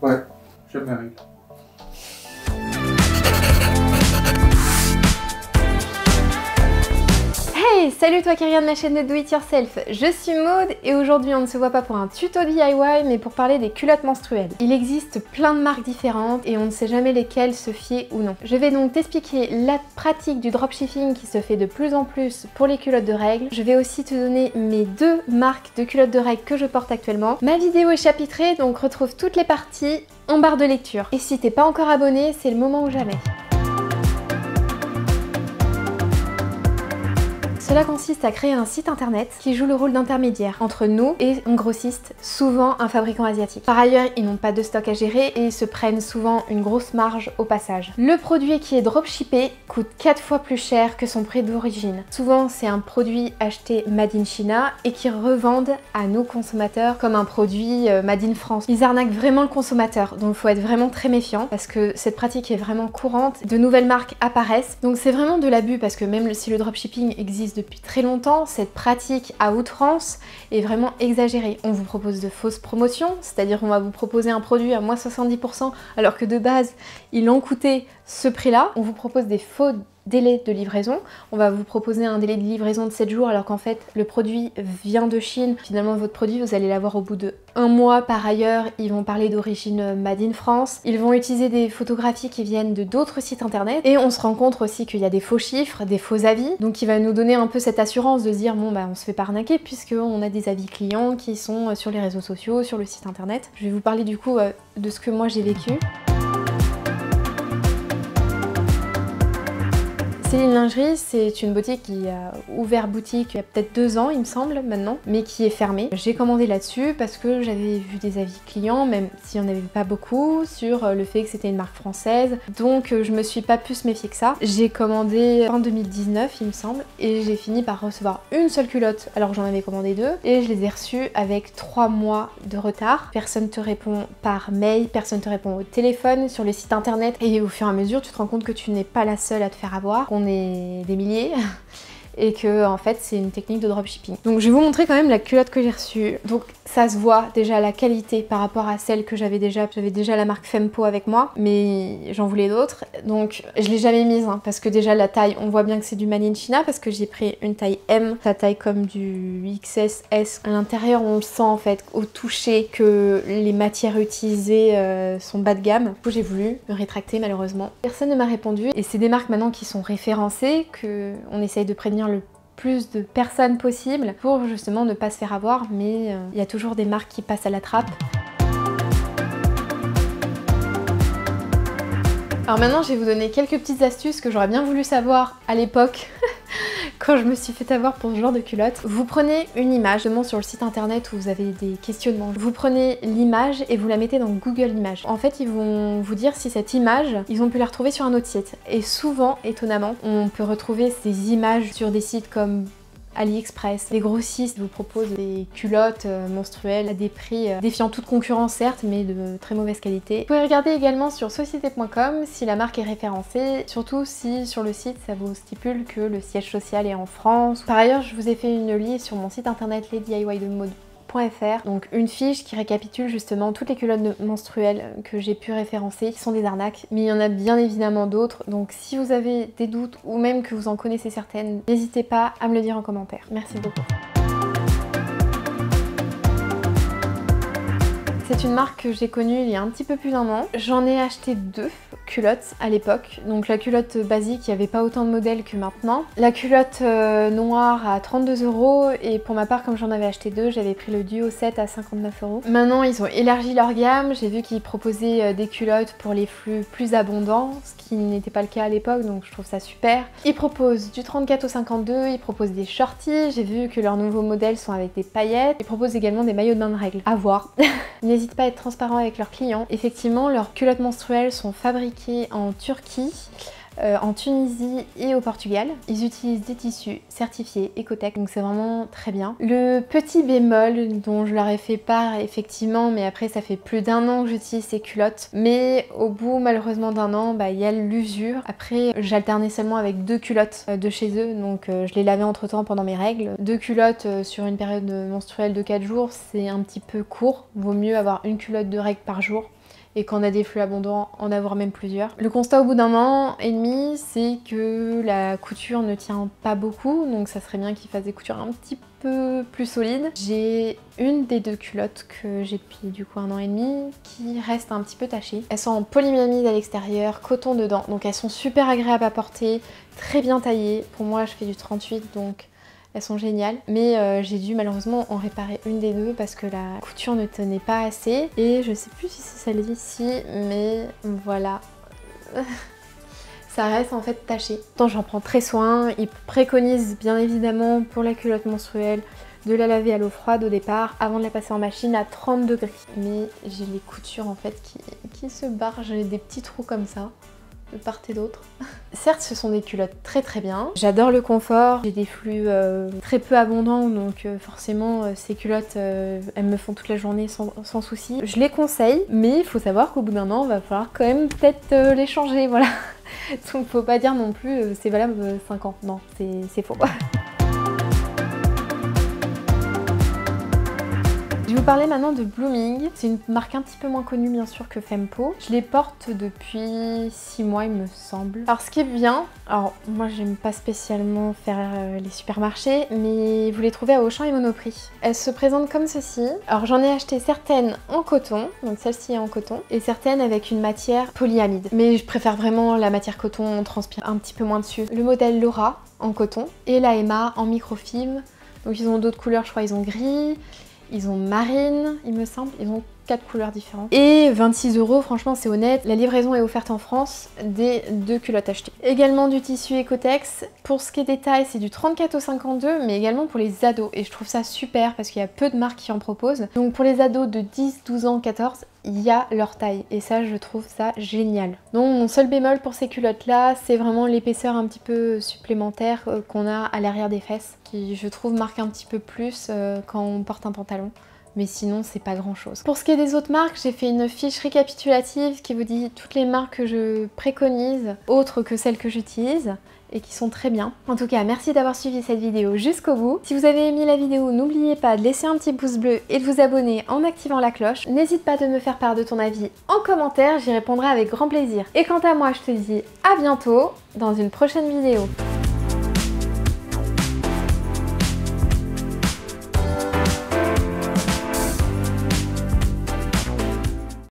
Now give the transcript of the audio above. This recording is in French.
Ouais, j'aime mes règles. Hey, salut toi qui regarde ma chaîne de Do It Yourself, je suis Maude et aujourd'hui on ne se voit pas pour un tuto DIY mais pour parler des culottes menstruelles. Il existe plein de marques différentes et on ne sait jamais lesquelles se fier ou non. Je vais donc t'expliquer la pratique du dropshipping qui se fait de plus en plus pour les culottes de règles. Je vais aussi te donner mes deux marques de culottes de règles que je porte actuellement. Ma vidéo est chapitrée donc retrouve toutes les parties en barre de lecture. Et si t'es pas encore abonné, c'est le moment ou jamais. Cela consiste à créer un site internet qui joue le rôle d'intermédiaire entre nous et un grossiste, souvent un fabricant asiatique. Par ailleurs, ils n'ont pas de stock à gérer et ils se prennent souvent une grosse marge au passage. Le produit qui est dropshippé coûte 4 fois plus cher que son prix d'origine. Souvent, c'est un produit acheté made in China et qui revendent à nos consommateurs comme un produit made in France. Ils arnaquent vraiment le consommateur, donc il faut être vraiment très méfiant parce que cette pratique est vraiment courante. De nouvelles marques apparaissent, donc c'est vraiment de l'abus parce que même si le dropshipping existe depuis très longtemps, cette pratique à outrance est vraiment exagérée. On vous propose de fausses promotions, c'est-à-dire qu'on va vous proposer un produit à moins 70% alors que de base, il en coûtait ce prix-là. On vous propose des faux délai de livraison. On va vous proposer un délai de livraison de 7 jours alors qu'en fait le produit vient de Chine. Finalement votre produit vous allez l'avoir au bout de 1 mois. Par ailleurs ils vont parler d'origine made in France. Ils vont utiliser des photographies qui viennent de d'autres sites internet et on se rend compte aussi qu'il y a des faux chiffres, des faux avis. Donc il va nous donner un peu cette assurance de se dire bon bah on se fait pas arnaquer puisqu'on a des avis clients qui sont sur les réseaux sociaux, sur le site internet. Je vais vous parler du coup de ce que moi j'ai vécu. Céline Lingerie, c'est une boutique qui a ouvert boutique il y a peut-être 2 ans il me semble maintenant, mais qui est fermée. J'ai commandé là-dessus parce que j'avais vu des avis clients, même s'il n'y en avait pas beaucoup, sur le fait que c'était une marque française. Donc je me suis pas plus méfiée que ça. J'ai commandé fin 2019 il me semble, et j'ai fini par recevoir une seule culotte alors que j'en avais commandé 2, et je les ai reçues avec 3 mois de retard. Personne te répond par mail, personne te répond au téléphone, sur le site internet, et au fur et à mesure tu te rends compte que tu n'es pas la seule à te faire avoir. On est des milliers et que en fait c'est une technique de dropshipping. Donc je vais vous montrer quand même la culotte que j'ai reçue. Donc ça se voit déjà la qualité par rapport à celle que j'avais déjà. J'avais déjà la marque Fempo avec moi, mais j'en voulais d'autres. Donc je l'ai jamais mise parce que déjà la taille, on voit bien que c'est du made in China parce que j'ai pris une taille M, sa taille comme du XS. À l'intérieur on le sent en fait au toucher que les matières utilisées sont bas de gamme. Du coup j'ai voulu me rétracter malheureusement. Personne ne m'a répondu et c'est des marques maintenant qui sont référencées, que on essaye de prévenir le plus de personnes possible pour justement ne pas se faire avoir, mais il y a toujours des marques qui passent à la trappe. Alors maintenant je vais vous donner quelques petites astuces que j'aurais bien voulu savoir à l'époque quand je me suis fait avoir pour ce genre de culotte. Vous prenez une image, justement sur le site internet où vous avez des questionnements. Vous prenez l'image et vous la mettez dans Google Images. En fait, ils vont vous dire si cette image, ils ont pu la retrouver sur un autre site. Et souvent, étonnamment, on peut retrouver ces images sur des sites comme AliExpress. Les grossistes vous proposent des culottes menstruelles à des prix défiant toute concurrence certes, mais de très mauvaise qualité. Vous pouvez regarder également sur société.com si la marque est référencée, surtout si sur le site ça vous stipule que le siège social est en France. Par ailleurs, je vous ai fait une liste sur mon site internet lesdiydemode.fr, donc une fiche qui récapitule justement toutes les culottes menstruelles que j'ai pu référencer qui sont des arnaques, mais il y en a bien évidemment d'autres, donc si vous avez des doutes ou même que vous en connaissez certaines, n'hésitez pas à me le dire en commentaire. Merci beaucoup. C'est une marque que j'ai connue il y a un petit peu plus d'1 an. J'en ai acheté 2 culottes à l'époque. Donc la culotte basique, il n'y avait pas autant de modèles que maintenant. La culotte noire à 32 € et pour ma part, comme j'en avais acheté 2, j'avais pris le duo set à 59 €. Maintenant, ils ont élargi leur gamme. J'ai vu qu'ils proposaient des culottes pour les flux plus abondants, ce qui n'était pas le cas à l'époque, donc je trouve ça super. Ils proposent du 34 au 52, ils proposent des shorties. J'ai vu que leurs nouveaux modèles sont avec des paillettes. Ils proposent également des maillots de bain de règles. À voir. N'hésite pas à être transparent avec leurs clients. Effectivement, leurs culottes menstruelles sont fabriquées en Turquie, en Tunisie et au Portugal. Ils utilisent des tissus certifiés Ecotech, donc c'est vraiment très bien. Le petit bémol dont je leur ai fait part effectivement, mais après ça fait plus d'1 an que j'utilise ces culottes, mais au bout malheureusement d'1 an, il y a l'usure. Après j'alternais seulement avec 2 culottes de chez eux, donc je les lavais entre temps pendant mes règles. 2 culottes sur une période menstruelle de 4 jours, c'est un petit peu court. Vaut mieux avoir une culotte de règles par jour et quand on a des flux abondants, en avoir même plusieurs. Le constat au bout d'un an et demi, c'est que la couture ne tient pas beaucoup, donc ça serait bien qu'il fasse des coutures un petit peu plus solides. J'ai une des 2 culottes que j'ai depuis du coup 1 an et demi qui reste un petit peu tachée. Elles sont en polyamide à l'extérieur, coton dedans, donc elles sont super agréables à porter, très bien taillées. Pour moi, je fais du 38, donc elles sont géniales, mais j'ai dû malheureusement en réparer une des 2 parce que la couture ne tenait pas assez. Et je sais plus si c'est celle-ci, mais voilà. Ça reste en fait taché. Pourtant j'en prends très soin, ils préconisent bien évidemment pour la culotte menstruelle de la laver à l'eau froide au départ avant de la passer en machine à 30 degrés. Mais j'ai les coutures en fait qui se barrent, j'ai des petits trous comme ça de part et d'autre. Certes, ce sont des culottes très bien. J'adore le confort, j'ai des flux très peu abondants, donc forcément ces culottes, elles me font toute la journée sans souci. Je les conseille, mais il faut savoir qu'au bout d'un an, il va falloir quand même peut-être les changer, voilà. Donc faut pas dire non plus c'est valable 5 ans, non, c'est faux. Je vais vous parler maintenant de Blooming. C'est une marque un petit peu moins connue bien sûr que Fempo. Je les porte depuis 6 mois il me semble. Alors ce qui est bien, alors moi j'aime pas spécialement faire les supermarchés, mais vous les trouvez à Auchan et Monoprix. Elles se présentent comme ceci. Alors j'en ai acheté certaines en coton, donc celle-ci est en coton, et certaines avec une matière polyamide. Mais je préfère vraiment la matière coton, on transpire un petit peu moins dessus. Le modèle Laura en coton et la Emma en microfibre. Donc ils ont d'autres couleurs, je crois ils ont gris. Ils ont marine, il me semble, ils ont 4 couleurs différentes. Et 26 €, franchement c'est honnête. La livraison est offerte en France des 2 culottes achetées. Également du tissu Ecotex. Pour ce qui est des tailles, c'est du 34 au 52, mais également pour les ados. Et je trouve ça super parce qu'il y a peu de marques qui en proposent. Donc pour les ados de 10, 12 ans, 14, il y a leur taille. Et ça, je trouve ça génial. Donc mon seul bémol pour ces culottes-là, c'est vraiment l'épaisseur un petit peu supplémentaire qu'on a à l'arrière des fesses, qui je trouve marque un petit peu plus quand on porte un pantalon. Mais sinon c'est pas grand chose. Pour ce qui est des autres marques, j'ai fait une fiche récapitulative qui vous dit toutes les marques que je préconise, autres que celles que j'utilise, et qui sont très bien. En tout cas, merci d'avoir suivi cette vidéo jusqu'au bout. Si vous avez aimé la vidéo, n'oubliez pas de laisser un petit pouce bleu et de vous abonner en activant la cloche. N'hésite pas de me faire part de ton avis en commentaire, j'y répondrai avec grand plaisir. Et quant à moi, je te dis à bientôt dans une prochaine vidéo.